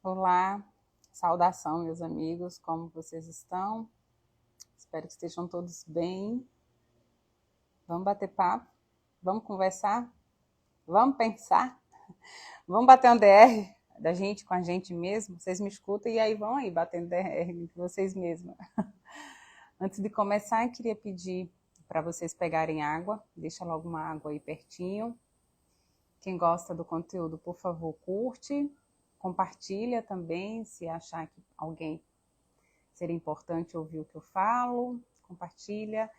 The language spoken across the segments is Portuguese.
Olá, saudação, meus amigos, como vocês estão? Espero que estejam todos bem. Vamos bater papo? Vamos conversar? Vamos pensar? Vamos bater um DR da gente com a gente mesmo? Vocês me escutam e aí vão aí batendo DR com vocês mesmos. Antes de começar, eu queria pedir para vocês pegarem água. Deixa logo uma água aí pertinho. Quem gosta do conteúdo, por favor, curte. Compartilha também, se achar que alguém seria importante ouvir o que eu falo, compartilha.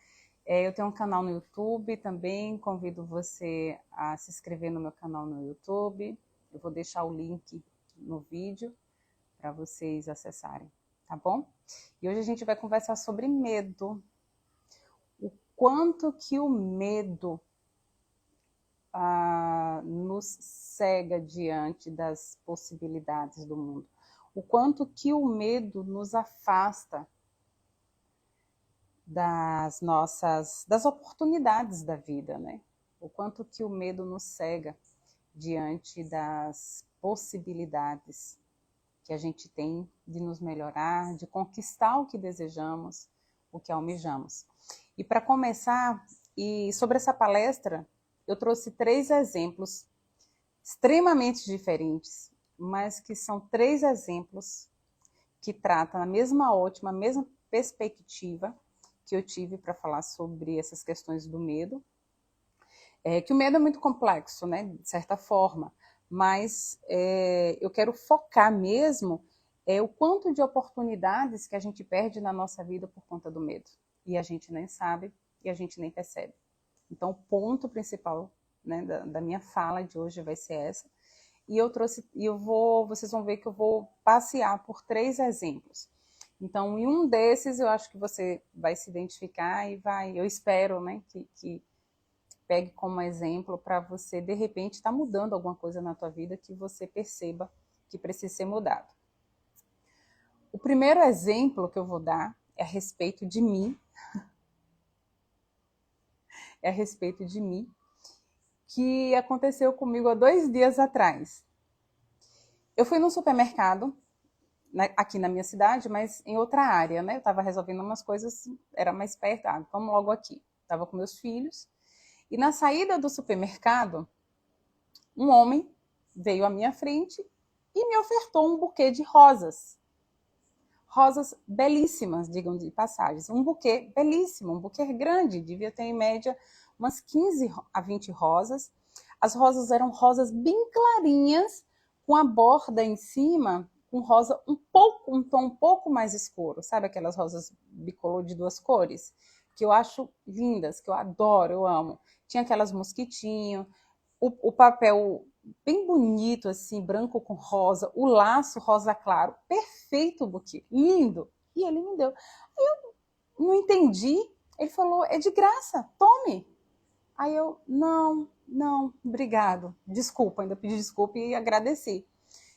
Eu tenho um canal no YouTube também, convido você a se inscrever no meu canal no YouTube. Eu vou deixar o link no vídeo para vocês acessarem, tá bom? E hoje a gente vai conversar sobre medo. O quanto que o medo nos cega diante das possibilidades do mundo. O quanto que o medo nos afasta das oportunidades da vida, né? O quanto que o medo nos cega diante das possibilidades que a gente tem de nos melhorar, de conquistar o que desejamos, o que almejamos. E para começar, e sobre essa palestra, eu trouxe 3 exemplos extremamente diferentes, mas que são 3 exemplos que tratam a mesma ótima, a mesma perspectiva que eu tive para falar sobre essas questões do medo. Que o medo é muito complexo, né, de certa forma, mas eu quero focar mesmo o quanto de oportunidades que a gente perde na nossa vida por conta do medo. E a gente nem sabe e a gente nem percebe. Então, o ponto principal, né, da minha fala de hoje vai ser essa. E vocês vão ver que eu vou passear por 3 exemplos. Então, em um desses, eu acho que você vai se identificar e eu espero, né, que pegue como exemplo para você, de repente, estar mudando alguma coisa na tua vida que você perceba que precisa ser mudado. O primeiro exemplo que eu vou dar é a respeito de mim. É a respeito de mim, que aconteceu comigo há 2 dias atrás. Eu fui num supermercado, aqui na minha cidade, mas em outra área, né? Eu estava resolvendo umas coisas, era mais perto, vamos logo aqui. Estava com meus filhos. E na saída do supermercado, um homem veio à minha frente e me ofertou um buquê de rosas. Rosas belíssimas, digam de passagens. Um buquê belíssimo, um buquê grande, devia ter em média umas 15 a 20 rosas. As rosas eram rosas bem clarinhas, com a borda em cima, com rosa um tom um pouco mais escuro. Sabe aquelas rosas bicolor de 2 cores? Que eu acho lindas, que eu adoro, eu amo. Tinha aquelas mosquitinho, o papel bem bonito, assim, branco com rosa, o laço rosa claro, perfeito o buquê, lindo. E ele me deu. Aí eu não entendi, ele falou, é de graça, tome. Aí eu, não, obrigado, desculpa, ainda pedi desculpa e agradeci.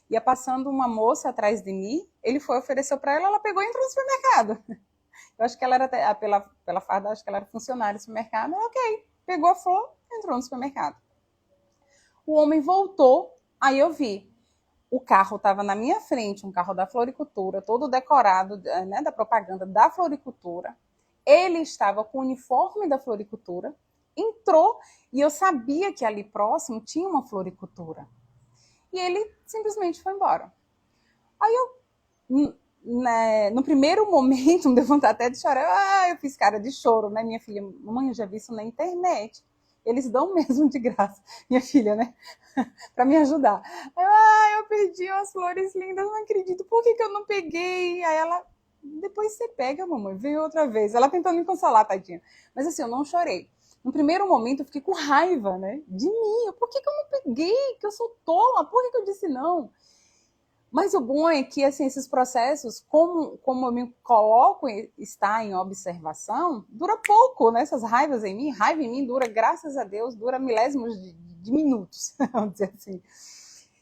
Ia passando uma moça atrás de mim, ele foi, ofereceu para ela, ela pegou e entrou no supermercado. Eu acho que ela era, pela farda, acho que ela era funcionária do supermercado, ok, pegou a flor, entrou no supermercado. O homem voltou, aí eu vi. O carro estava na minha frente, um carro da floricultura, todo decorado, né, da propaganda da floricultura. Ele estava com o uniforme da floricultura, entrou e eu sabia que ali próximo tinha uma floricultura. E ele simplesmente foi embora. Aí eu, no primeiro momento, me deu vontade até de chorar. Eu fiz cara de choro, né? Minha filha, mamãe, eu já vi isso na internet. Eles dão mesmo de graça, minha filha, né? Para me ajudar. Eu perdi as flores lindas, não acredito. Por que eu não peguei? Aí ela, depois você pega, mamãe, veio outra vez. Ela tentando me consolar, tadinha. Mas assim, eu não chorei. No primeiro momento, eu fiquei com raiva, né? De mim. Por que eu não peguei? Que eu sou tola. Por que eu disse não? Mas o bom é que assim, esses processos, como eu me coloco está em observação, dura pouco, né? Essas raivas em mim, raiva em mim dura, graças a Deus, dura milésimos de minutos, vamos dizer assim.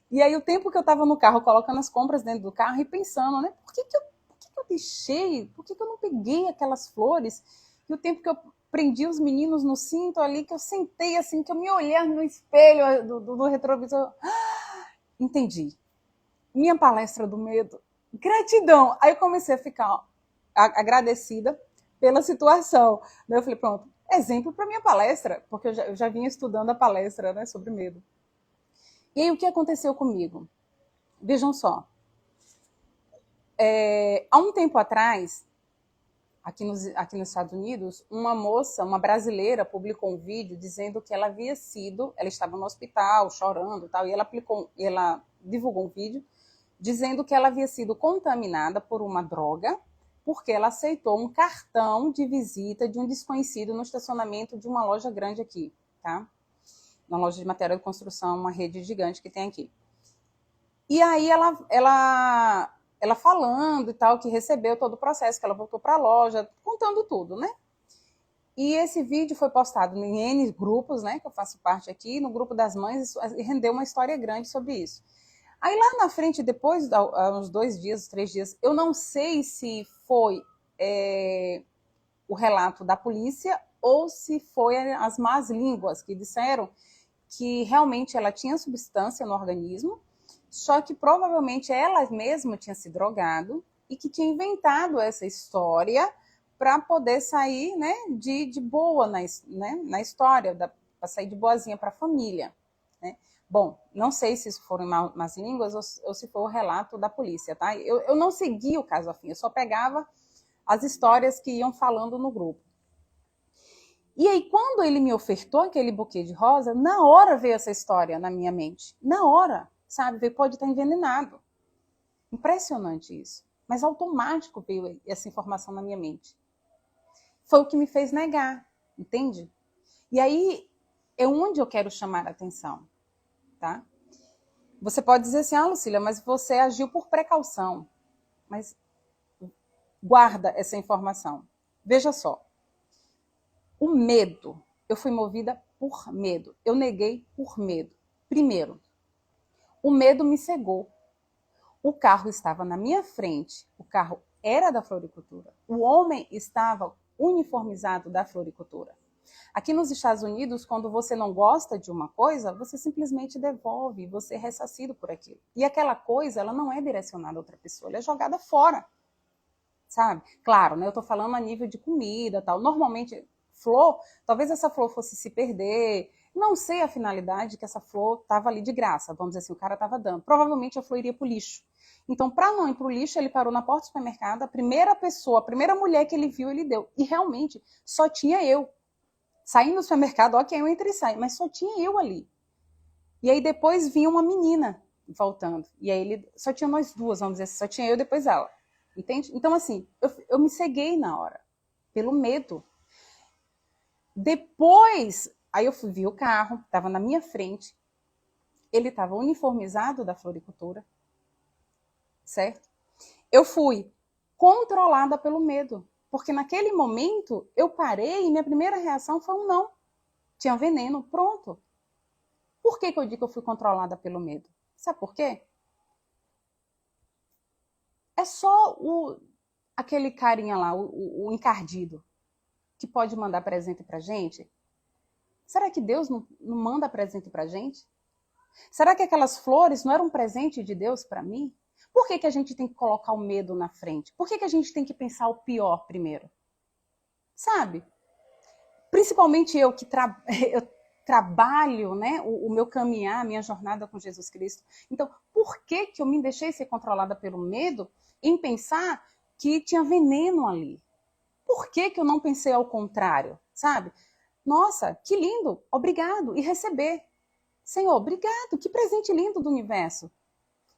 E aí o tempo que eu estava no carro, colocando as compras dentro do carro e pensando, né? Por que eu deixei? Por que eu não peguei aquelas flores? E o tempo que eu prendi os meninos no cinto ali, que eu sentei assim, que eu me olhei no espelho do retrovisor. Entendi. minha palestra do medo. Gratidão! Aí eu comecei a ficar agradecida pela situação. Daí eu falei, pronto, exemplo para minha palestra, porque eu já vinha estudando a palestra, né, sobre medo. E aí o que aconteceu comigo? Vejam só. Há um tempo atrás, aqui nos Estados Unidos, uma moça, uma brasileira, publicou um vídeo dizendo que ela estava no hospital chorando e tal, e ela divulgou um vídeo dizendo que ela havia sido contaminada por uma droga porque ela aceitou um cartão de visita de um desconhecido no estacionamento de uma loja grande aqui, tá? Uma loja de material de construção, uma rede gigante que tem aqui. E aí ela falando e tal, que recebeu todo o processo, que ela voltou para a loja, contando tudo, né? E esse vídeo foi postado em N grupos, né, que eu faço parte aqui, no grupo das mães, e rendeu uma história grande sobre isso. Aí lá na frente, depois, uns 2 dias, 3 dias, eu não sei se foi o relato da polícia ou se foi as más línguas que disseram que realmente ela tinha substância no organismo, só que provavelmente ela mesma tinha se drogado e que tinha inventado essa história para poder sair, né, de boa na história, para sair de boazinha para a família, né? Bom, não sei se isso foram más línguas ou se foi o relato da polícia, tá? Eu não segui o caso a fim, eu só pegava as histórias que iam falando no grupo. E aí, quando ele me ofertou aquele buquê de rosa, na hora veio essa história na minha mente. Na hora, sabe? Veio, pode estar envenenado. Impressionante isso. Mas automático veio essa informação na minha mente. Foi o que me fez negar, entende? E aí é onde eu quero chamar a atenção, tá? Você pode dizer assim, Lucília, mas você agiu por precaução. Mas guarda essa informação. Veja só. O medo, eu fui movida por medo. Eu neguei por medo. Primeiro, o medo me cegou. O carro estava na minha frente. O carro era da floricultura. O homem estava uniformizado da floricultura. Aqui nos Estados Unidos, quando você não gosta de uma coisa, você simplesmente devolve, você é ressarcido por aquilo. E aquela coisa, ela não é direcionada a outra pessoa, ela é jogada fora, sabe? Claro, né, eu estou falando a nível de comida, tal. Normalmente, flor, talvez essa flor fosse se perder, não sei a finalidade que essa flor estava ali de graça, vamos dizer assim, o cara estava dando. Provavelmente a flor iria para o lixo. Então, para não ir para o lixo, ele parou na porta do supermercado, a primeira pessoa, a primeira mulher que ele viu, ele deu. E realmente, só tinha eu. Saindo do supermercado, ok, eu entrei e saí, mas só tinha eu ali. E aí depois vinha uma menina voltando. E aí ele só tinha nós duas, vamos dizer assim, só tinha eu e depois ela. Entende? Então, assim, eu me ceguei na hora, pelo medo. Depois, aí eu vi o carro, estava na minha frente, ele estava uniformizado da floricultura, certo? Eu fui controlada pelo medo, porque naquele momento eu parei e minha primeira reação foi um não. Tinha veneno, pronto. Por que eu digo que eu fui controlada pelo medo? Sabe por quê? É só aquele carinha lá, o encardido, que pode mandar presente pra gente? Será que Deus não manda presente pra gente? Será que aquelas flores não eram um presente de Deus para mim? Por que a gente tem que colocar o medo na frente? Por que a gente tem que pensar o pior primeiro? Sabe? Principalmente eu que eu trabalho, né, o meu caminhar, a minha jornada com Jesus Cristo. Então, por que eu me deixei ser controlada pelo medo em pensar que tinha veneno ali? Por que eu não pensei ao contrário, sabe? Nossa, que lindo, obrigado, e receber. Senhor, obrigado, que presente lindo do universo.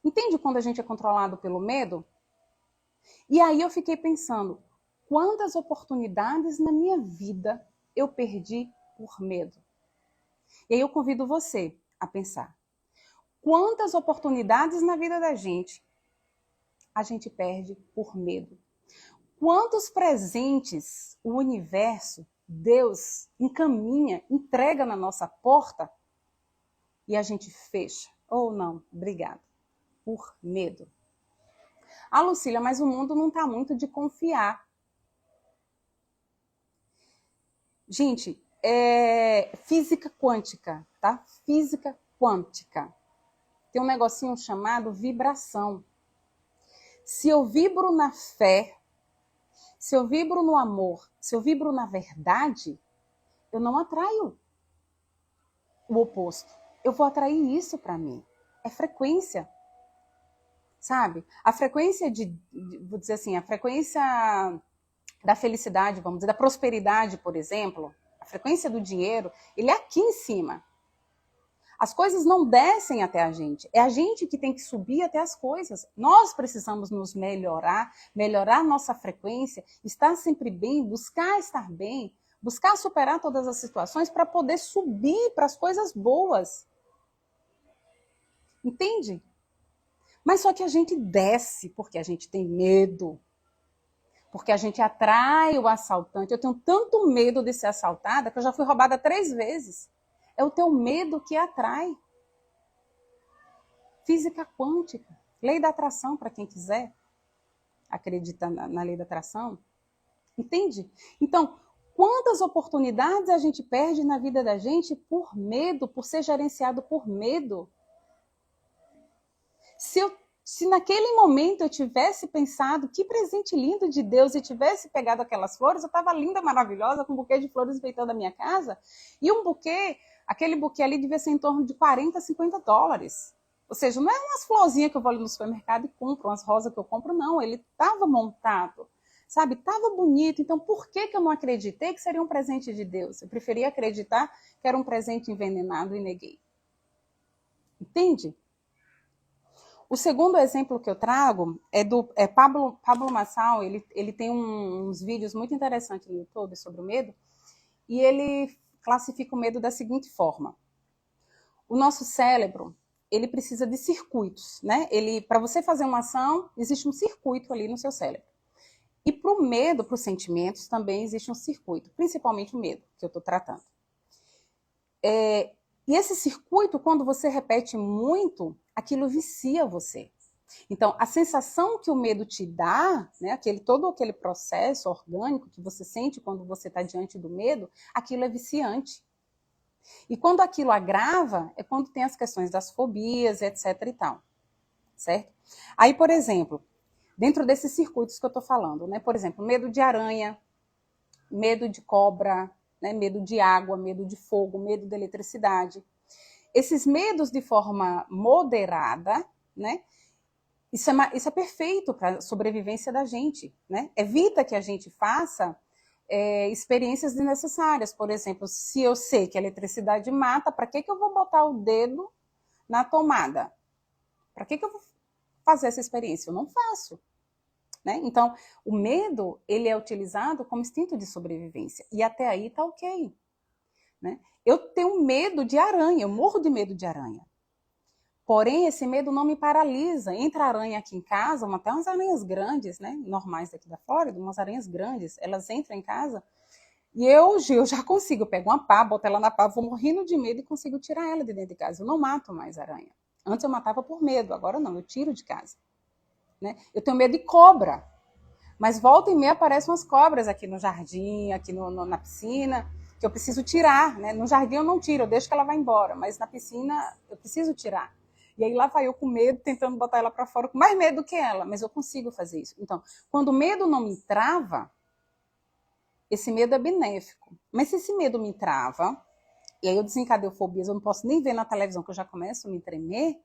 Entende quando a gente é controlado pelo medo? E aí eu fiquei pensando, quantas oportunidades na minha vida eu perdi por medo? E aí eu convido você a pensar, quantas oportunidades na vida da gente a gente perde por medo? Quantos presentes o universo, Deus, encaminha, entrega na nossa porta e a gente fecha? Ou não, obrigada, por medo. Lucília, mas o mundo não está muito de confiar. Gente, é física quântica, tá? Física quântica. tem um negocinho chamado vibração. Se eu vibro na fé, se eu vibro no amor, se eu vibro na verdade, eu não atraio o oposto. Eu vou atrair isso para mim. É frequência. Sabe? A frequência vou dizer assim, a frequência da felicidade, vamos dizer, da prosperidade, por exemplo, a frequência do dinheiro, ele é aqui em cima. As coisas não descem até a gente. É a gente que tem que subir até as coisas. Nós precisamos nos melhorar, melhorar nossa frequência, estar sempre bem, buscar estar bem, buscar superar todas as situações para poder subir para as coisas boas. Entende? Mas só que a gente desce porque a gente tem medo. Porque a gente atrai o assaltante. Eu tenho tanto medo de ser assaltada que eu já fui roubada 3 vezes. É o teu medo que atrai. Física quântica. Lei da atração, para quem quiser acreditar na lei da atração. Entende? Então, quantas oportunidades a gente perde na vida da gente por medo, por ser gerenciado por medo? Se naquele momento eu tivesse pensado que presente lindo de Deus e tivesse pegado aquelas flores, eu estava linda, maravilhosa, com um buquê de flores enfeitando a minha casa, e um buquê, aquele buquê ali devia ser em torno de 40, 50 dólares. Ou seja, não é umas florzinhas que eu vou ali no supermercado e compro, umas rosas que eu compro, não. Ele estava montado, sabe? Estava bonito. Então, por que eu não acreditei que seria um presente de Deus? Eu preferia acreditar que era um presente envenenado e neguei. Entende? O segundo exemplo que eu trago é Pablo Marçal. Ele tem uns vídeos muito interessantes no YouTube sobre o medo, e ele classifica o medo da seguinte forma. O nosso cérebro, ele precisa de circuitos, né? Para você fazer uma ação, existe um circuito ali no seu cérebro. E para o medo, para os sentimentos, também existe um circuito, principalmente o medo, que eu estou tratando. E esse circuito, quando você repete muito, aquilo vicia você. Então, a sensação que o medo te dá, né, todo aquele processo orgânico que você sente quando você está diante do medo, aquilo é viciante. E quando aquilo agrava, é quando tem as questões das fobias, etc. e tal. Certo? Aí, por exemplo, dentro desses circuitos que eu estou falando, né, por exemplo, medo de aranha, medo de cobra, né, medo de água, medo de fogo, medo de eletricidade. Esses medos de forma moderada, né? Isso é perfeito para a sobrevivência da gente, né? Evita que a gente faça experiências desnecessárias. Por exemplo, se eu sei que a eletricidade mata, para que eu vou botar o dedo na tomada? Para que eu vou fazer essa experiência? Eu não faço. Né? Então, o medo, ele é utilizado como instinto de sobrevivência. E até aí está ok. Né? Eu tenho medo de aranha, eu morro de medo de aranha. Porém, esse medo não me paralisa. Entra aranha aqui em casa, até umas aranhas grandes, né? Normais daqui da Flórida, umas aranhas grandes, elas entram em casa e eu já consigo. Eu pego uma pá, boto ela na pá, vou morrendo de medo e consigo tirar ela de dentro de casa. Eu não mato mais aranha. Antes eu matava por medo, agora não, eu tiro de casa. Né? Eu tenho medo de cobra, mas volta e meia aparecem umas cobras aqui no jardim, aqui na piscina, que eu preciso tirar. Né? No jardim eu não tiro, eu deixo que ela vá embora, mas na piscina eu preciso tirar. E aí lá vai eu com medo, tentando botar ela para fora, com mais medo que ela, mas eu consigo fazer isso. Então, quando o medo não me trava, esse medo é benéfico. Mas se esse medo me trava, e aí eu desencadeio fobias, eu não posso nem ver na televisão, que eu já começo a me tremer,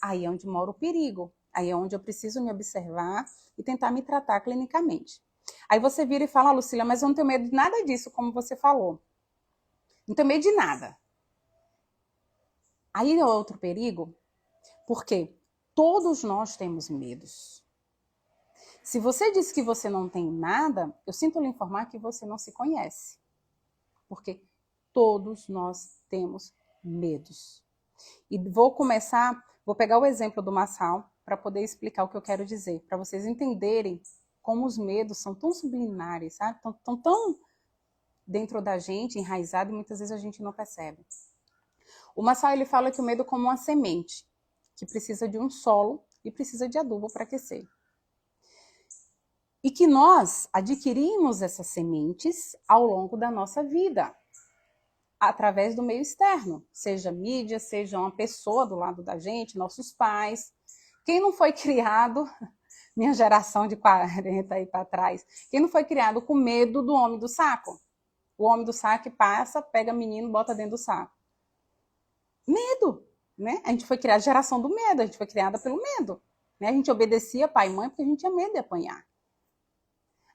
aí é onde mora o perigo. Aí é onde eu preciso me observar e tentar me tratar clinicamente. Aí você vira e fala, Lucília, mas eu não tenho medo de nada disso, como você falou. Não tenho medo de nada. Aí é outro perigo, porque todos nós temos medos. Se você diz que você não tem nada, eu sinto lhe informar que você não se conhece. Porque todos nós temos medos. E vou pegar o exemplo do Marçal, para poder explicar o que eu quero dizer, para vocês entenderem como os medos são tão subliminares, sabe? Estão tão dentro da gente, enraizado, e muitas vezes a gente não percebe. O Marçal, ele fala que o medo é como uma semente, que precisa de um solo e precisa de adubo para crescer. E que nós adquirimos essas sementes ao longo da nossa vida. através do meio externo, seja mídia, seja uma pessoa do lado da gente, nossos pais. Quem não foi criado, minha geração de 40 aí para trás, quem não foi criado com medo do homem do saco? O homem do saco passa, pega menino, bota dentro do saco. Medo, né? A gente foi criada, geração do medo, a gente foi criada pelo medo. Né? A gente obedecia pai e mãe porque a gente tinha medo de apanhar.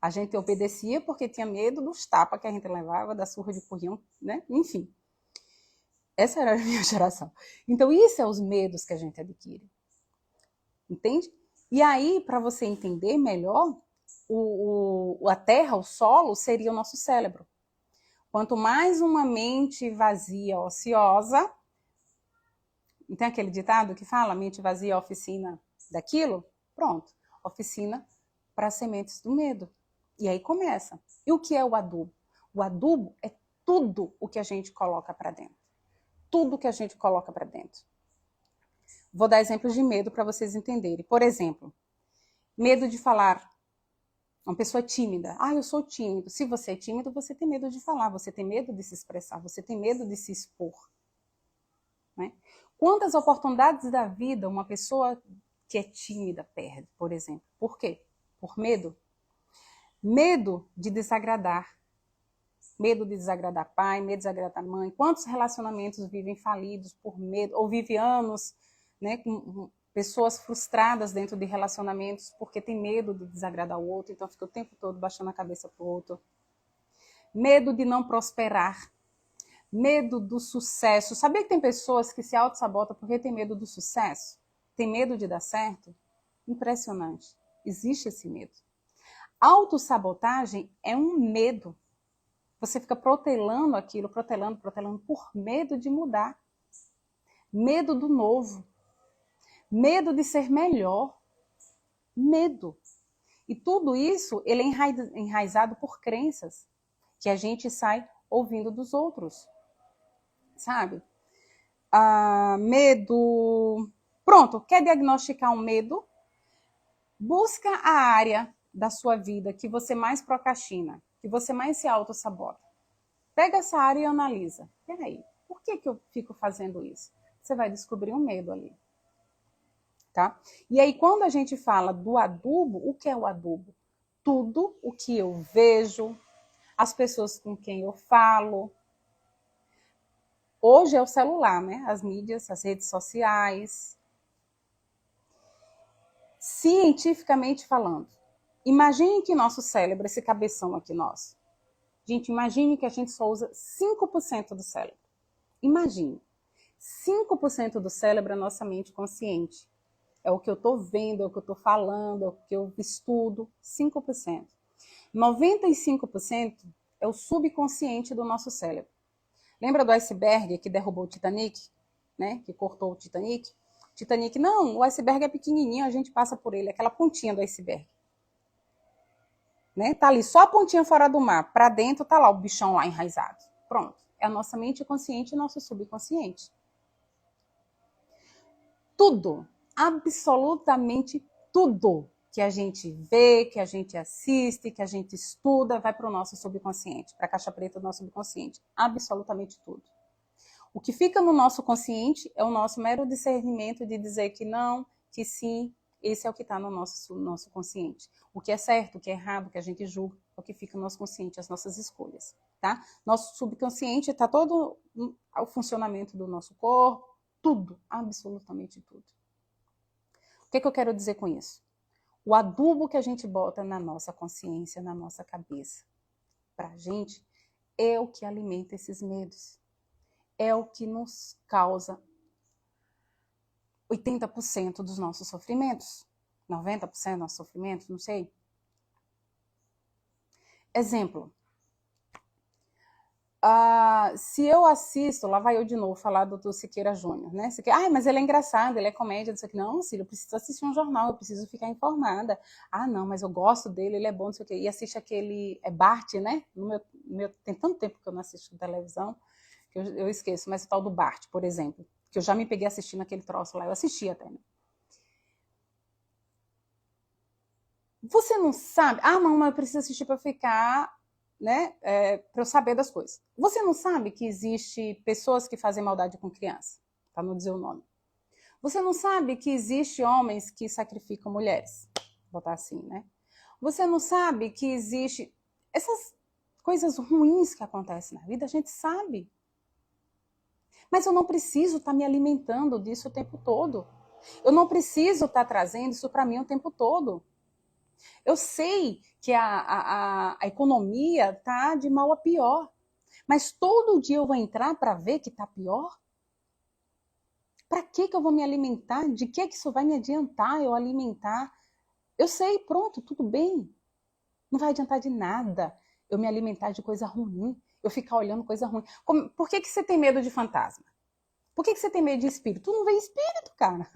A gente obedecia porque tinha medo dos tapas que a gente levava, da surra de porrião, né? Enfim. Essa era a minha geração. Então, isso é os medos que a gente adquire. Entende? E aí, para você entender melhor, a terra, o solo, seria o nosso cérebro. Quanto mais uma mente vazia, ociosa, não tem aquele ditado que fala, mente vazia, oficina daquilo? Pronto, oficina para sementes do medo. E aí começa. E o que é o adubo? O adubo é tudo o que a gente coloca para dentro. Tudo que a gente coloca para dentro. Vou dar exemplos de medo para vocês entenderem. Por exemplo, medo de falar. Uma pessoa tímida. Ah, eu sou tímido. Se você é tímido, você tem medo de falar, você tem medo de se expressar, você tem medo de se expor. Né? Quantas oportunidades da vida uma pessoa que é tímida perde, por exemplo? Por quê? Por medo. Medo de desagradar. Medo de desagradar pai, medo de desagradar mãe. Quantos relacionamentos vivem falidos por medo, ou vivem anos, né, com pessoas frustradas dentro de relacionamentos porque tem medo de desagradar o outro, então fica o tempo todo baixando a cabeça pro outro. Medo de não prosperar. Medo do sucesso. Sabia que tem pessoas que se auto-sabotam porque tem medo do sucesso? Tem medo de dar certo? Impressionante. Existe esse medo. Autossabotagem é um medo. Você fica protelando aquilo, protelando por medo de mudar. Medo do novo. Medo de ser melhor. Medo. E tudo isso, ele é enraizado por crenças que a gente sai ouvindo dos outros. Sabe? Medo. Pronto, quer diagnosticar um medo? Busca a área da sua vida que você mais procrastina, que você mais se auto-sabota. Pega essa área e analisa. Peraí, por que eu fico fazendo isso? Você vai descobrir um medo ali. Tá? E aí, quando a gente fala do adubo, o que é o adubo? Tudo o que eu vejo, as pessoas com quem eu falo. Hoje é o celular, né? As mídias, as redes sociais. Cientificamente falando, imagine que nosso cérebro, esse cabeção aqui nosso, gente, imagine que a gente só usa 5% do cérebro. Imagine, 5% do cérebro é a nossa mente consciente. É o que eu estou vendo, é o que eu estou falando, é o que eu estudo, 5%. 95% é o subconsciente do nosso cérebro. Lembra do iceberg que derrubou o Titanic? Né? Que cortou o Titanic? Titanic, não, o iceberg é pequenininho, a gente passa por ele, aquela pontinha do iceberg. Né? Tá ali só a pontinha fora do mar, para dentro tá lá o bichão lá enraizado. Pronto, é a nossa mente consciente e nosso subconsciente. Tudo, absolutamente tudo que a gente vê, que a gente assiste, que a gente estuda, vai para o nosso subconsciente, para a caixa preta do nosso subconsciente. Absolutamente tudo. O que fica no nosso consciente é o nosso mero discernimento de dizer que não, que sim, esse é o que está no nosso consciente. O que é certo, o que é errado, o que a gente julga, é o que fica no nosso consciente, as nossas escolhas. Tá? Nosso subconsciente está todo o funcionamento do nosso corpo, tudo, absolutamente tudo. O que eu quero dizer com isso? O adubo que a gente bota na nossa consciência, na nossa cabeça, para a gente, é o que alimenta esses medos. É o que nos causa 80% dos nossos sofrimentos. 90% dos nossos sofrimentos, não sei. Exemplo. Se eu assisto, lá vai eu de novo falar do Siqueira Júnior, né? Mas ele é engraçado, ele é comédia, não sei o que. Não, Cília, eu preciso assistir um jornal, eu preciso ficar informada. Não, mas eu gosto dele, ele é bom, não sei o que. E assiste aquele, Bart, né? Tem tanto tempo que eu não assisto televisão, que eu esqueço, mas o tal do Bart, por exemplo, que eu já me peguei assistindo aquele troço lá, eu assisti até, né? Você não sabe? Não, mas eu preciso assistir para ficar né, para eu saber das coisas. Você não sabe que existe pessoas que fazem maldade com criança, para não dizer o nome. Você não sabe que existe homens que sacrificam mulheres, vou botar assim, né? Você não sabe que existe essas coisas ruins que acontecem na vida, a gente sabe. Mas eu não preciso estar me alimentando disso o tempo todo. Eu não preciso estar trazendo isso para mim o tempo todo. Eu sei que a economia está de mal a pior, mas todo dia eu vou entrar para ver que está pior? Para que eu vou me alimentar? De que isso vai me adiantar eu alimentar? Eu sei, pronto, tudo bem. Não vai adiantar de nada eu me alimentar de coisa ruim, eu ficar olhando coisa ruim. Por que você tem medo de fantasma? Por que você tem medo de espírito? Tu não vê espírito, cara.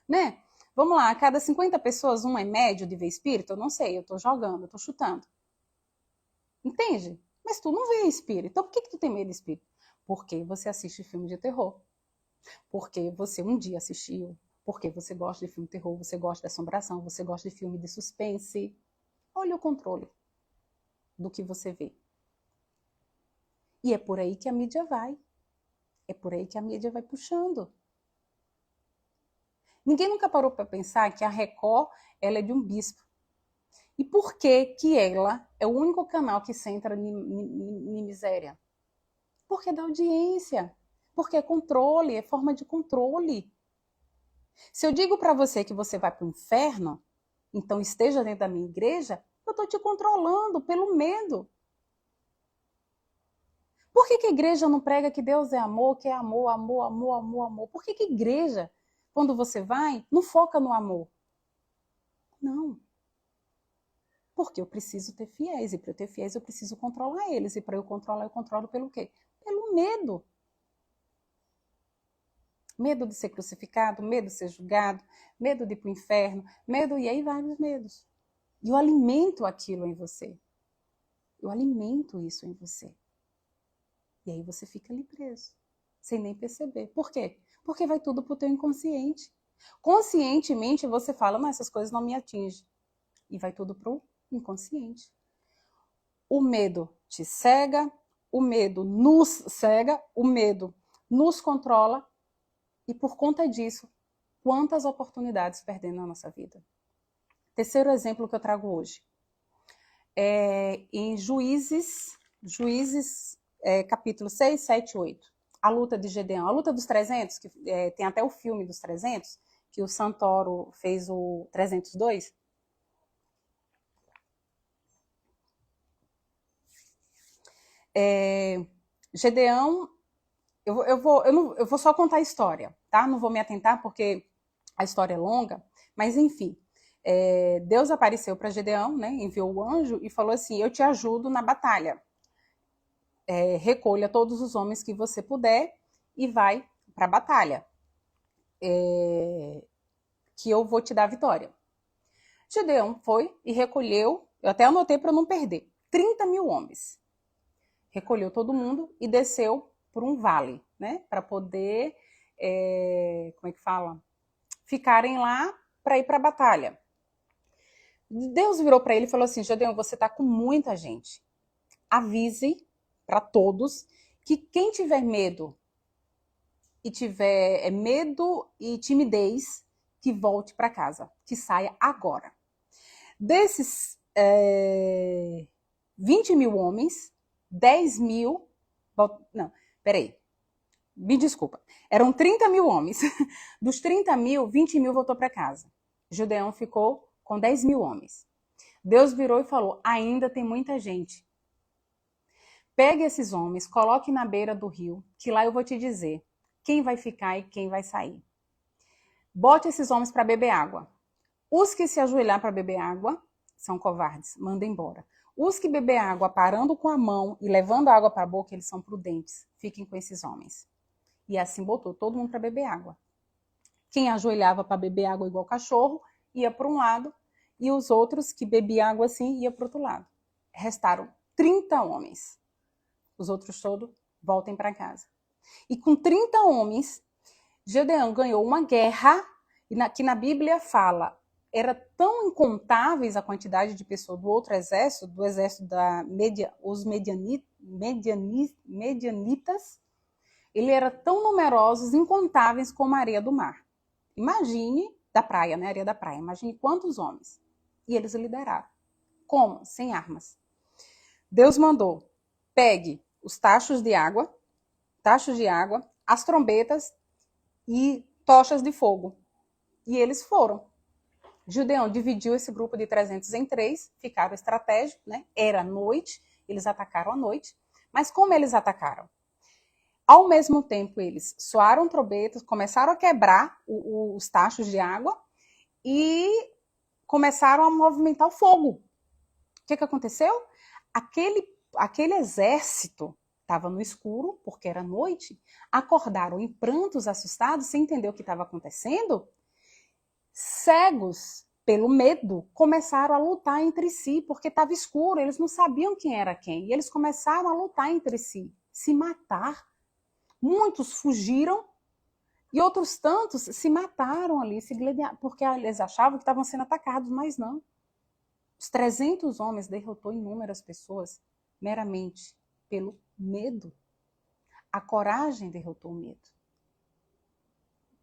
Né? Vamos lá, a cada 50 pessoas, um é médio de ver espírito? Eu não sei, eu tô jogando, eu tô chutando. Entende? Mas tu não vê espírito. Então por que tu tem medo de espírito? Porque você assiste filme de terror. Porque você um dia assistiu. Porque você gosta de filme de terror, você gosta de assombração, você gosta de filme de suspense. Olha o controle do que você vê. E é por aí que a mídia vai. É por aí que a mídia vai puxando. Ninguém nunca parou para pensar que a Record ela é de um bispo. E por que que ela é o único canal que centra em miséria? Porque é da audiência. Porque é controle, é forma de controle. Se eu digo para você que você vai para o inferno, então esteja dentro da minha igreja, eu estou te controlando pelo medo. Por que a igreja não prega que Deus é amor, que é amor, amor, amor, amor, amor? Por que a igreja, quando você vai, não foca no amor? Não. Porque eu preciso ter fiéis, e para eu ter fiéis eu preciso controlar eles, e para eu controlar, eu controlo pelo quê? Pelo medo. Medo de ser crucificado, medo de ser julgado, medo de ir para o inferno, medo, e aí vários medos. E eu alimento aquilo em você. Eu alimento isso em você. E aí você fica ali preso, sem nem perceber. Por quê? Porque vai tudo para o teu inconsciente. Conscientemente você fala, não, essas coisas não me atingem. E vai tudo para o inconsciente. O medo te cega, o medo nos cega, o medo nos controla. E por conta disso, quantas oportunidades perdendo na nossa vida. Terceiro exemplo que eu trago hoje. Em Juízes capítulo 6, 7, 8. A luta de Gedeão, a luta dos 300, que tem até o filme dos 300, que o Santoro fez o 302. Gedeão, eu vou só contar a história, tá? Não vou me atentar porque a história é longa, mas enfim. Deus apareceu para Gedeão, né? Enviou o anjo e falou assim, eu te ajudo na batalha. Recolha todos os homens que você puder e vai para a batalha, que eu vou te dar a vitória. Gedeão foi e recolheu, eu até anotei para não perder, 30 mil homens. Recolheu todo mundo e desceu por um vale, né, para poder, como é que fala? Ficarem lá para ir para a batalha. Deus virou para ele e falou assim, Gedeão, você está com muita gente. Avise para todos que quem tiver medo e tiver medo e timidez, que volte para casa, que saia agora. Desses 20 mil homens, 10 mil... Não, peraí. Me desculpa. Eram 30 mil homens. Dos 30 mil, 20 mil voltou para casa. Gedeão ficou com 10 mil homens. Deus virou e falou, ainda tem muita gente. Pegue esses homens, coloque na beira do rio, que lá eu vou te dizer quem vai ficar e quem vai sair. Bote esses homens para beber água. Os que se ajoelhar para beber água são covardes, manda embora. Os que beber água parando com a mão e levando a água para a boca, eles são prudentes. Fiquem com esses homens. E assim botou todo mundo para beber água. Quem ajoelhava para beber água igual cachorro, ia para um lado, e os outros que bebiam água assim, ia para o outro lado. Restaram 30 homens. Os outros todos voltem para casa. E com 30 homens, Gedeão ganhou uma guerra, que na Bíblia fala, era tão incontáveis a quantidade de pessoas do outro exército, do exército os medianitas, ele era tão numerosos, incontáveis como a areia do mar. Imagine, da praia, né? Areia da praia. Imagine quantos homens. E eles lideraram. Como? Sem armas. Deus mandou, pegue os tachos de água, as trombetas e tochas de fogo. E eles foram. Gideão dividiu esse grupo de 300 em 3, ficaram estratégicos, né? Era noite, eles atacaram à noite. Mas como eles atacaram? Ao mesmo tempo, eles soaram trombetas, começaram a quebrar os tachos de água e começaram a movimentar o fogo. O que aconteceu? Aquele exército estava no escuro, porque era noite, acordaram em prantos, assustados, sem entender o que estava acontecendo. Cegos pelo medo, começaram a lutar entre si, porque estava escuro, eles não sabiam quem era quem. E eles começaram a lutar entre si, se matar. Muitos fugiram e outros tantos se mataram ali, porque eles achavam que estavam sendo atacados, mas não. Os 300 homens derrotou inúmeras pessoas meramente pelo medo. A coragem derrotou o medo.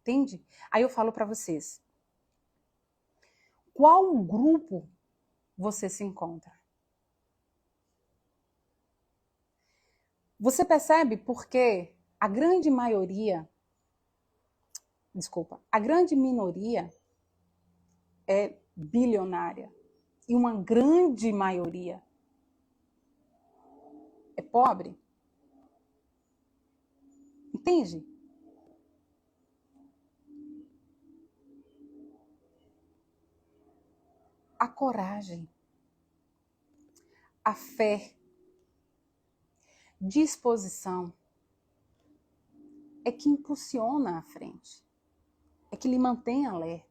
Entende? Aí eu falo para vocês, qual grupo você se encontra? Você percebe porque a grande minoria é bilionária e uma grande maioria é pobre? Entende? A coragem, a fé, disposição é que impulsiona à frente, é que lhe mantém alerta,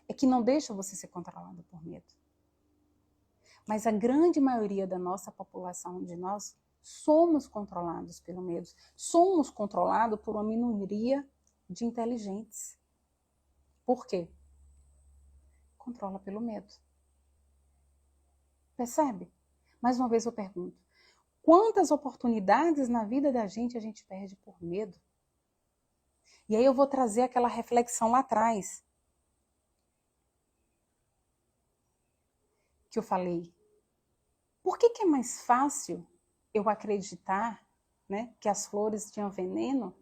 é que não deixa você ser controlado por medo. Mas a grande maioria da nossa população, de nós, somos controlados pelo medo. Somos controlados por uma minoria de inteligentes. Por quê? Controla pelo medo. Percebe? Mais uma vez eu pergunto, quantas oportunidades na vida da gente a gente perde por medo? E aí eu vou trazer aquela reflexão lá atrás, que eu falei. Por que é mais fácil eu acreditar, né, que as flores tinham veneno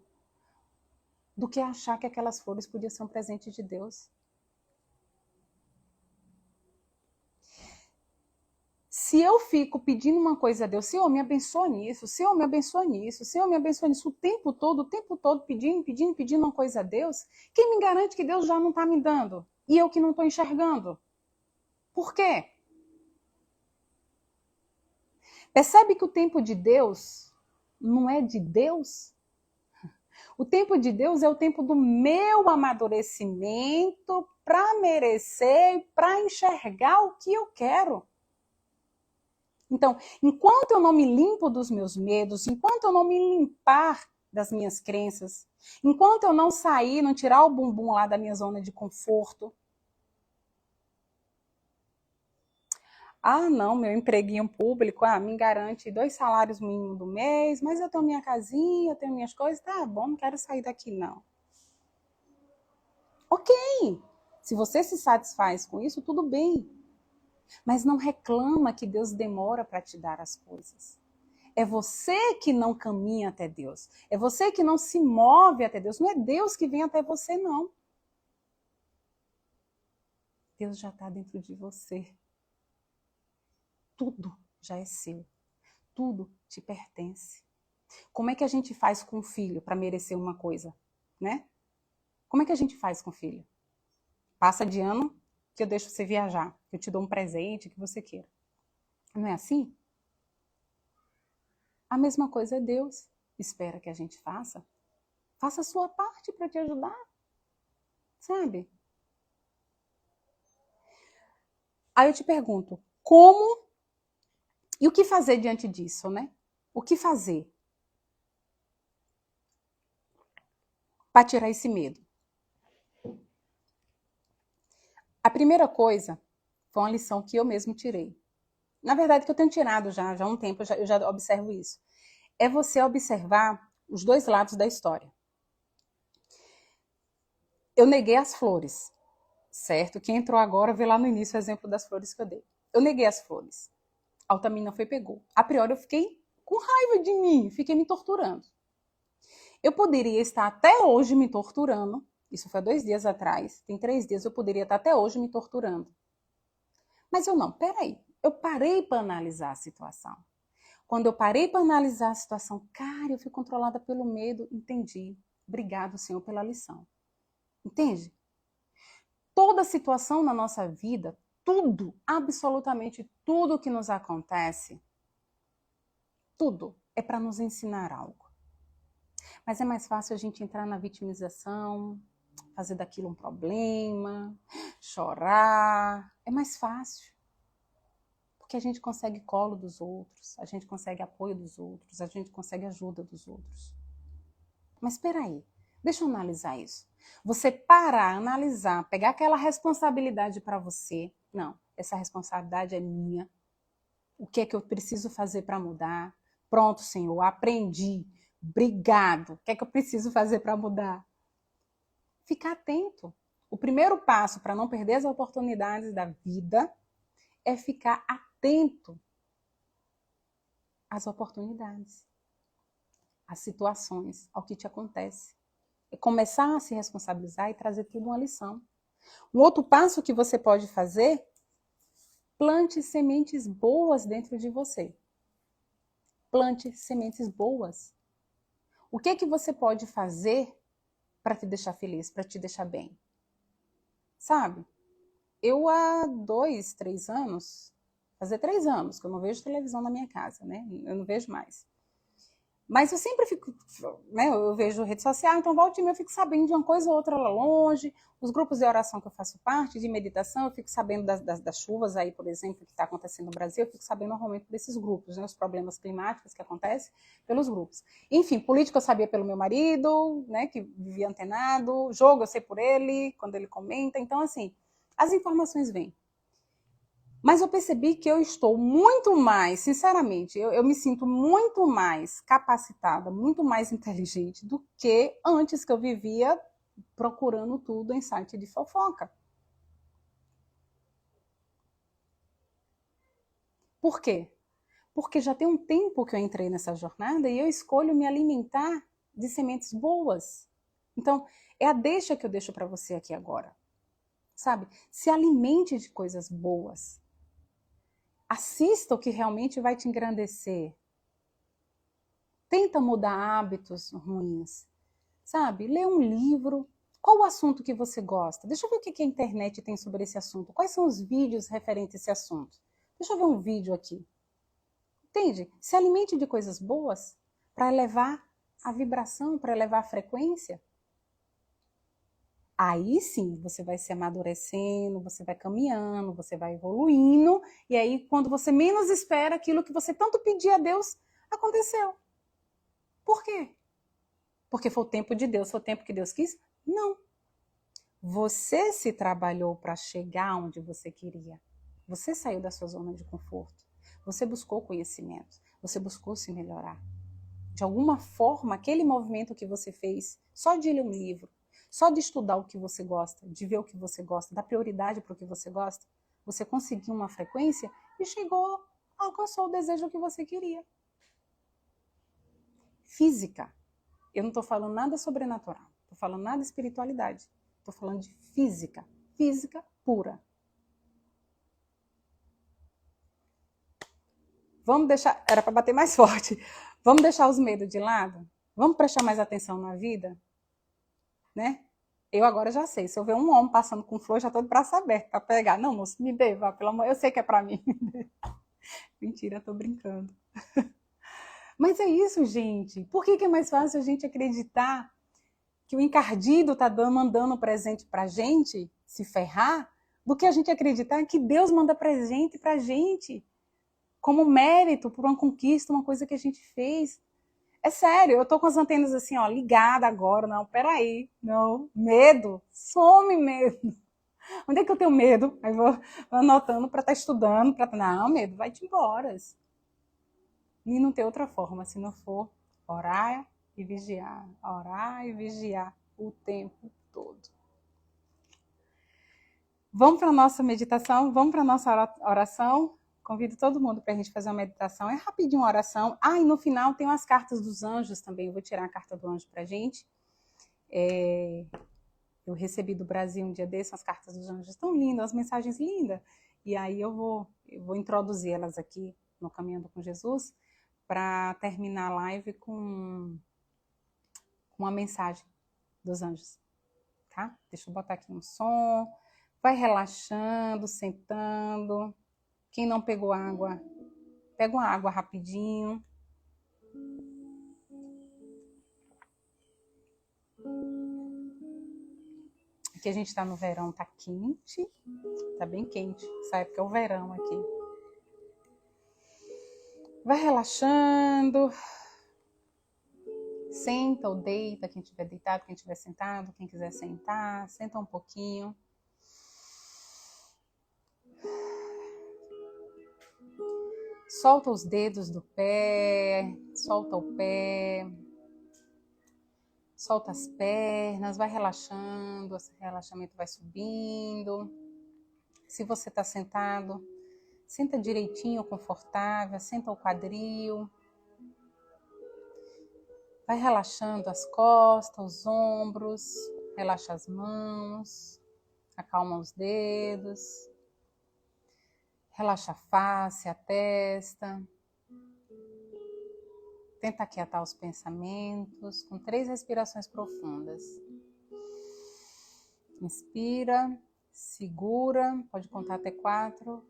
do que achar que aquelas flores podiam ser um presente de Deus? Se eu fico pedindo uma coisa a Deus, Senhor, me abençoa nisso, Senhor, me abençoa nisso, Senhor, me abençoa nisso, o tempo todo, pedindo uma coisa a Deus, quem me garante que Deus já não está me dando? E eu que não estou enxergando? Por quê? Percebe que o tempo de Deus não é de Deus? O tempo de Deus é o tempo do meu amadurecimento para merecer, para enxergar o que eu quero. Então, enquanto eu não me limpo dos meus medos, enquanto eu não me limpar das minhas crenças, enquanto eu não sair, não tirar o bumbum lá da minha zona de conforto, não, meu empreguinho público, me garante 2 salários mínimos do mês, mas eu tenho minha casinha, eu tenho minhas coisas, tá bom, não quero sair daqui não. Ok, se você se satisfaz com isso, tudo bem. Mas não reclama que Deus demora para te dar as coisas. É você que não caminha até Deus. É você que não se move até Deus. Não é Deus que vem até você, não. Deus já está dentro de você. Tudo já é seu. Tudo te pertence. Como é que a gente faz com o filho para merecer uma coisa, né? Como é que a gente faz com o filho? Passa de ano que eu deixo você viajar, que eu te dou um presente, que você queira. Não é assim? A mesma coisa é Deus. Espera que a gente faça. Faça a sua parte para te ajudar. Sabe? Aí eu te pergunto, como e o que fazer diante disso, né? O que fazer para tirar esse medo? A primeira coisa foi uma lição que eu mesmo tirei. Na verdade, que eu tenho tirado já há um tempo, eu já observo isso. É você observar os dois lados da história. Eu neguei as flores, certo? Quem entrou agora vê lá no início o exemplo das flores que eu dei. Eu neguei as flores. A Altamira foi e pegou. A priori eu fiquei com raiva de mim, fiquei me torturando. Eu poderia estar até hoje me torturando, isso foi 2 dias atrás, tem 3 dias eu poderia estar até hoje me torturando. Mas eu não, peraí, eu parei para analisar a situação. Quando eu parei para analisar a situação, cara, eu fui controlada pelo medo, entendi. Obrigado, Senhor, pela lição. Entende? Toda situação na nossa vida, tudo, absolutamente tudo que nos acontece, tudo é para nos ensinar algo. Mas é mais fácil a gente entrar na vitimização, fazer daquilo um problema, chorar. É mais fácil. Porque a gente consegue colo dos outros, a gente consegue apoio dos outros, a gente consegue ajuda dos outros. Mas espera aí, deixa eu analisar isso. Você parar, analisar, pegar aquela responsabilidade para você. Não, essa responsabilidade é minha. O que é que eu preciso fazer para mudar? Pronto, Senhor, aprendi. Obrigado. O que é que eu preciso fazer para mudar? Ficar atento. O primeiro passo para não perder as oportunidades da vida é ficar atento às oportunidades, às situações, ao que te acontece. É começar a se responsabilizar e trazer tudo uma lição. Um outro passo que você pode fazer, plante sementes boas dentro de você. Plante sementes boas. O que é que você pode fazer para te deixar feliz, para te deixar bem? Sabe? Eu há 2, 3 anos, fazer 3 anos que eu não vejo televisão na minha casa, né? Eu não vejo mais. Mas eu sempre fico, né? Eu vejo rede social, então volta e meia eu fico sabendo de uma coisa ou outra lá longe. Os grupos de oração que eu faço parte, de meditação, eu fico sabendo das chuvas aí, por exemplo, que está acontecendo no Brasil, eu fico sabendo normalmente desses grupos, né? Os problemas climáticos que acontecem pelos grupos. Enfim, política eu sabia pelo meu marido, né? Que vivia antenado. Jogo eu sei por ele, quando ele comenta. Então, assim, as informações vêm. Mas eu percebi que eu estou muito mais, sinceramente, eu me sinto muito mais capacitada, muito mais inteligente do que antes, que eu vivia procurando tudo em site de fofoca. Por quê? Porque já tem um tempo que eu entrei nessa jornada e eu escolho me alimentar de sementes boas. Então, é a deixa que eu deixo para você aqui agora. Sabe? Se alimente de coisas boas. Assista o que realmente vai te engrandecer. Tenta mudar hábitos ruins. Sabe? Lê um livro. Qual o assunto que você gosta? Deixa eu ver o que a internet tem sobre esse assunto. Quais são os vídeos referentes a esse assunto? Deixa eu ver um vídeo aqui. Entende? Se alimente de coisas boas para elevar a vibração, para elevar a frequência. Aí sim, você vai se amadurecendo, você vai caminhando, você vai evoluindo, e aí quando você menos espera, aquilo que você tanto pedia a Deus, aconteceu. Por quê? Porque foi o tempo de Deus, foi o tempo que Deus quis? Não. Você se trabalhou para chegar onde você queria. Você saiu da sua zona de conforto. Você buscou conhecimento. Você buscou se melhorar. De alguma forma, aquele movimento que você fez, só de ler um livro, só de estudar o que você gosta, de ver o que você gosta, dar prioridade para o que você gosta, você conseguiu uma frequência e chegou, alcançou o desejo que você queria. Física. Eu não estou falando nada sobrenatural, estou falando nada de espiritualidade, estou falando de física. Física pura. Vamos deixar, era para bater mais forte, vamos deixar os medos de lado? Vamos prestar mais atenção na vida? Né? Eu agora já sei, se eu ver um homem passando com flor, já estou de braço aberto para pegar. Não, moço, me dê, vá, pelo amor, eu sei que é para mim. Mentira, estou brincando. Mas é isso, gente. Por que é mais fácil a gente acreditar que o encardido está mandando presente para a gente se ferrar, do que a gente acreditar que Deus manda presente para a gente como mérito por uma conquista, uma coisa que a gente fez? É sério, eu tô com as antenas assim, ó, ligada agora. Não, peraí. Não, medo. Some medo. Onde é que eu tenho medo? Aí vou anotando para estar estudando. Não, medo, vai-te embora. E não tem outra forma se não for orar e vigiar o tempo todo. Vamos para a nossa meditação, vamos para a nossa oração. Convido todo mundo para a gente fazer uma meditação. É rapidinho uma oração. E no final tem umas cartas dos anjos também. Eu vou tirar a carta do anjo para a gente. Eu recebi do Brasil um dia desses, as cartas dos anjos tão lindas, as mensagens lindas. E aí eu vou introduzir elas aqui no Caminhando com Jesus para terminar a live com uma mensagem dos anjos. Tá? Deixa eu botar aqui um som. Vai relaxando, sentando. Quem não pegou água, pega uma água rapidinho. Aqui a gente tá no verão, tá quente. Tá bem quente. Essa época é o verão aqui. Vai relaxando. Senta ou deita, quem estiver deitado, quem estiver sentado, quem quiser sentar, senta um pouquinho. Solta os dedos do pé, solta o pé, solta as pernas, vai relaxando, esse relaxamento vai subindo. Se você está sentado, senta direitinho, confortável, senta o quadril. Vai relaxando as costas, os ombros, relaxa as mãos, acalma os dedos. Relaxa a face, a testa. Tenta aquietar os pensamentos com 3 respirações profundas. Inspira, segura, pode contar até 4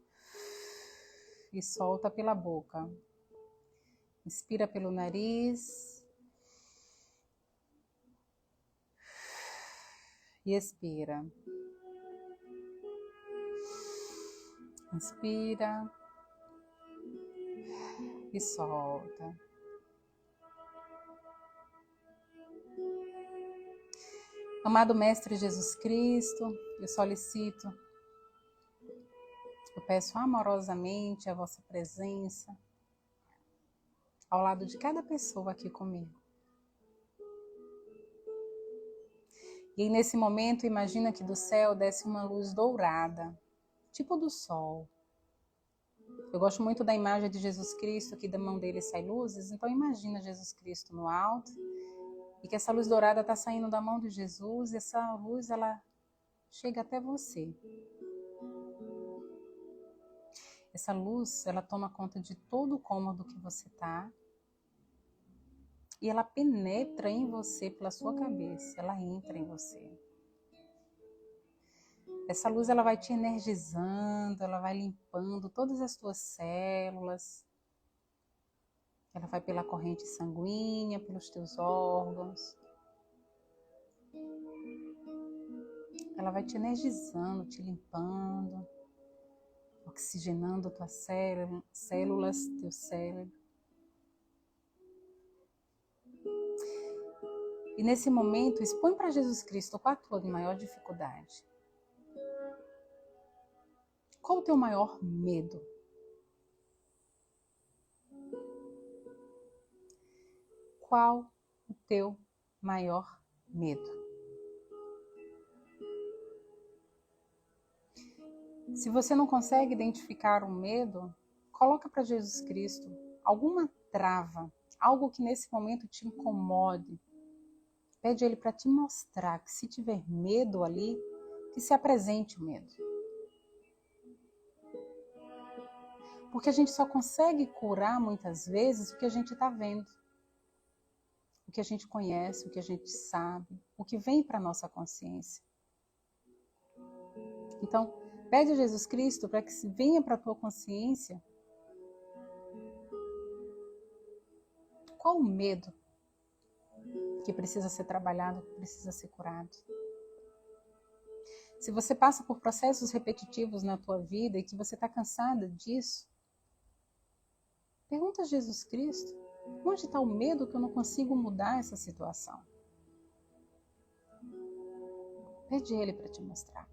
e solta pela boca. Inspira pelo nariz e expira. Inspira e solta. Amado Mestre Jesus Cristo, eu solicito, eu peço amorosamente a vossa presença ao lado de cada pessoa aqui comigo. E aí, nesse momento, imagina que do céu desce uma luz dourada, tipo do sol. Eu gosto muito da imagem de Jesus Cristo, que da mão dele sai luzes, então imagina Jesus Cristo no alto, e que essa luz dourada está saindo da mão de Jesus, e essa luz, ela chega até você. Essa luz, ela toma conta de todo o cômodo que você está, e ela penetra em você pela sua cabeça, ela entra em você. Essa luz, ela vai te energizando, ela vai limpando todas as tuas células. Ela vai pela corrente sanguínea, pelos teus órgãos. Ela vai te energizando, te limpando, oxigenando tuas células, teu cérebro. E nesse momento, expõe para Jesus Cristo qual a tua maior dificuldade. Qual o teu maior medo? Qual o teu maior medo? Se você não consegue identificar o medo, coloca para Jesus Cristo alguma trava, algo que nesse momento te incomode. Pede a Ele para te mostrar que se tiver medo ali, que se apresente o medo. Porque a gente só consegue curar muitas vezes o que a gente está vendo. O que a gente conhece, o que a gente sabe, o que vem para a nossa consciência. Então, pede a Jesus Cristo para que venha para a tua consciência qual o medo que precisa ser trabalhado, que precisa ser curado. Se você passa por processos repetitivos na tua vida e que você está cansada disso, pergunta a Jesus Cristo, onde está o medo que eu não consigo mudar essa situação? Pede Ele para te mostrar.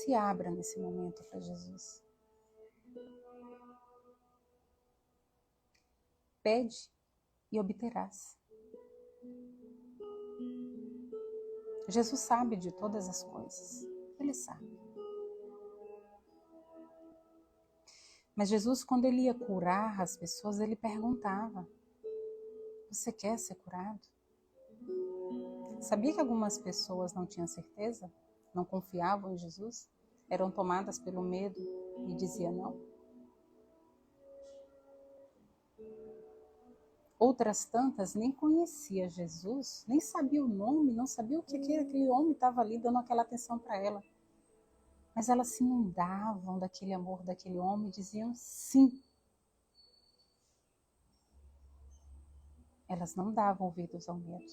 se abra nesse momento para Jesus. Pede e obterás. Jesus sabe de todas as coisas. Ele sabe. Mas Jesus, quando ele ia curar as pessoas, ele perguntava: você quer ser curado? Sabia que algumas pessoas não tinham certeza? Não confiavam em Jesus? Eram tomadas pelo medo e diziam não? Outras tantas nem conheciam Jesus, nem sabia o nome, não sabia o que aquele homem estava ali dando aquela atenção para ela. Mas elas se inundavam daquele amor daquele homem e diziam sim. Elas não davam ouvidos ao medo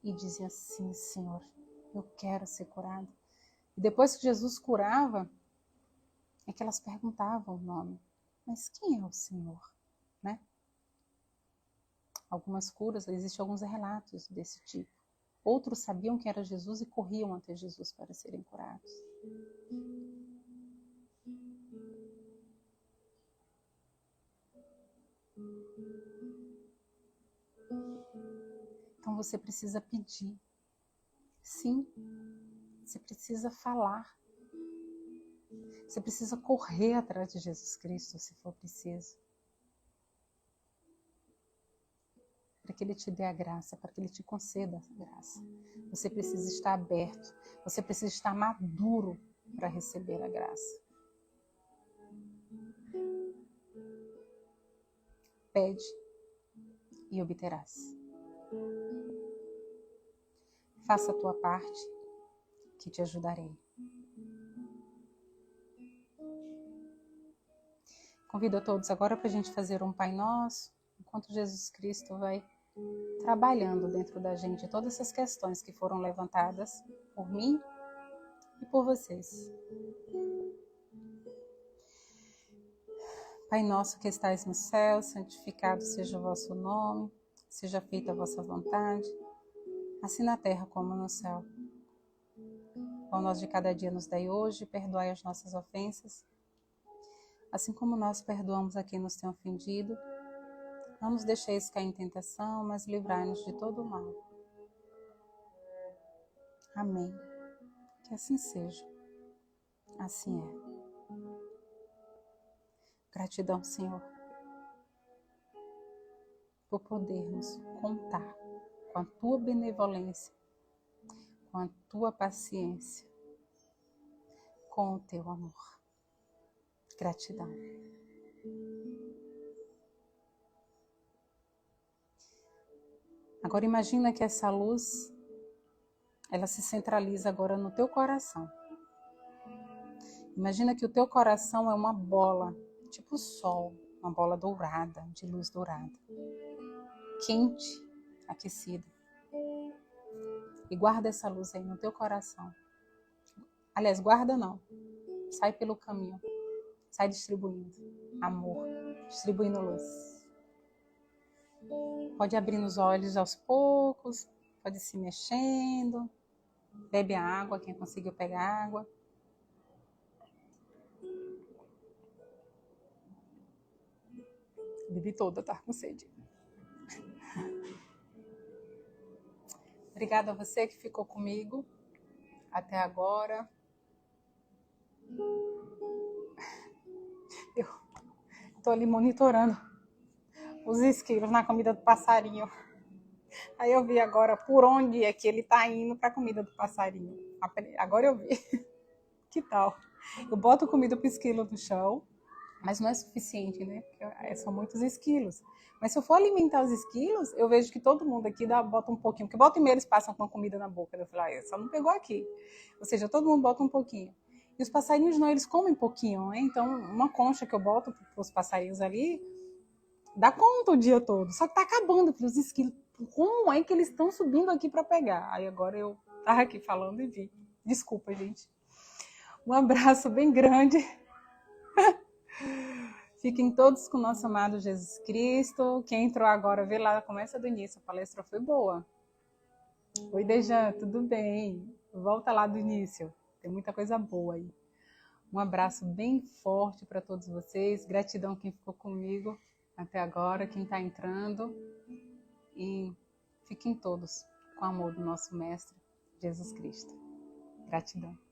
e diziam sim, Senhor, eu quero ser curada. E depois que Jesus curava, é que elas perguntavam o nome. Mas quem é o Senhor? Né? Algumas curas, existem alguns relatos desse tipo. Outros sabiam que era Jesus e corriam até Jesus para serem curados. Então você precisa pedir. Sim, você precisa falar. Você precisa correr atrás de Jesus Cristo, se for preciso. Para que Ele te dê a graça, para que Ele te conceda a graça. Você precisa estar aberto, você precisa estar maduro para receber a graça. Pede e obterás. Faça a tua parte, que te ajudarei. Convido a todos agora para a gente fazer um Pai Nosso, enquanto Jesus Cristo vai trabalhando dentro da gente todas essas questões que foram levantadas por mim e por vocês. Pai nosso que estais no céu, santificado seja o vosso nome, seja feita a vossa vontade, assim na terra como no céu. O pão nosso de cada dia nos dai hoje, perdoai as nossas ofensas, assim como nós perdoamos a quem nos tem ofendido. Não nos deixeis cair em tentação, mas livrai-nos de todo o mal. Amém. Que assim seja. Assim é. Gratidão, Senhor, por podermos contar com a Tua benevolência, com a Tua paciência, com o Teu amor. Gratidão. Agora imagina que essa luz, ela se centraliza agora no teu coração. Imagina que o teu coração é uma bola, tipo o sol, uma bola dourada, de luz dourada, quente, aquecida. E guarda essa luz aí no teu coração. Aliás, guarda não. Sai pelo caminho. Sai distribuindo amor, distribuindo luz. Pode abrir os olhos aos poucos, pode se mexendo. Bebe a água, quem conseguiu pegar água. Bebi toda, tá com sede. Obrigada a você que ficou comigo até agora. Eu tô ali monitorando os esquilos na comida do passarinho. Aí eu vi agora por onde é que ele tá indo para a comida do passarinho. Agora eu vi. Que tal? Eu boto comida pro esquilo no chão, mas não é suficiente, né? Porque são muitos esquilos. Mas se eu for alimentar os esquilos, eu vejo que todo mundo aqui bota um pouquinho. Porque volta e meia eles passam com comida na boca. Eu falo, só não pegou aqui. Ou seja, todo mundo bota um pouquinho. E os passarinhos não, eles comem pouquinho, né? Então, uma concha que eu boto para os passarinhos ali, dá conta o dia todo. Só que tá acabando pelos esquilos. Como é que eles estão subindo aqui para pegar? Aí agora eu tava aqui falando e vi. Desculpa, gente. Um abraço bem grande. Fiquem todos com o nosso amado Jesus Cristo. Quem entrou agora, vê lá, começa do início. A palestra foi boa. Oi, Dejan, tudo bem? Volta lá do início. Tem muita coisa boa aí. Um abraço bem forte para todos vocês. Gratidão quem ficou comigo até agora, quem está entrando. E fiquem todos com o amor do nosso Mestre, Jesus Cristo. Gratidão.